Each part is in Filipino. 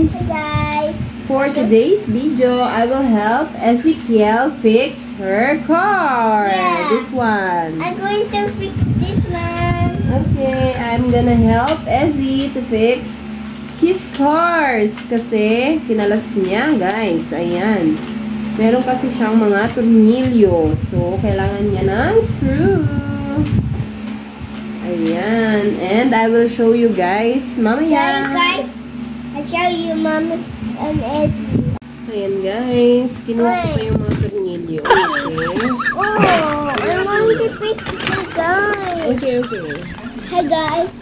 guys! Guys, For today's video, I will help Ezekiel fix her car. Yeah. This one. I'm going to fix this one. Okay, I'm gonna help Ezzy to fix his cars. Kasi kinalas niya, guys. Ayan. Meron kasi siyang mga tornilyo. So, kailangan niya ng screw. Ayan. And I will show you guys mamaya. Guys, I'll show you Mama's and Ezzy. Ayan, guys. Kinuha ko pa yung mga tornilyo. Okay. Oh, I'm going to fix it, guys. Okay. Hey, guys.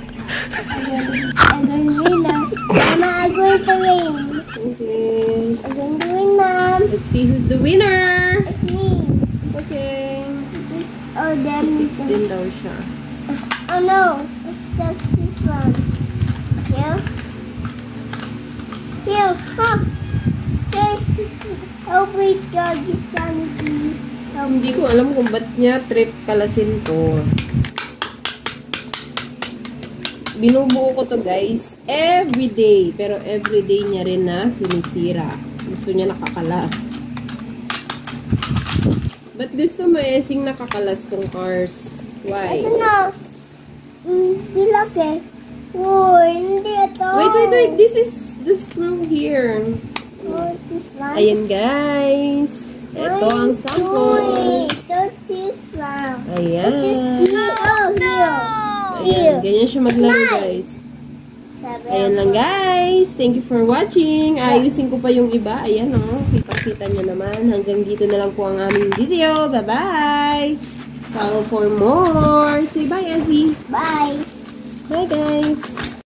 I'm going to win now. Mama, I'm going to win. Okay. I'm going to win now. Let's see who's the winner. It's me. Okay. It's all them. Fix din daw siya. Oh no, it's just this one. Here. Here. Oh. Oh, please God, this channel please. Hindi ko alam kung ba't niya trip kalasin to. Binubuo ko to, guys, everyday. Pero everyday niya rin na sinisira. Gusto niya nakakalas. Ba't gusto mo Esing nakakalas tong cars? Why? I don't know. Bilaki. Oh, hindi ito. Wait. This is the screw here. Oh, this one. Ayan, guys. Ito ang sample. This one. Ayan. Here. Ayan. Ganyan siya maglaro, guys. Ayan lang, guys. Thank you for watching. Ayusin ko pa yung iba. Ayan, oh. Kita nyo naman. Hanggang dito na lang po ang aming video. Bye-bye. Follow for more. Say bye, Ezzy. Bye. Bye, guys.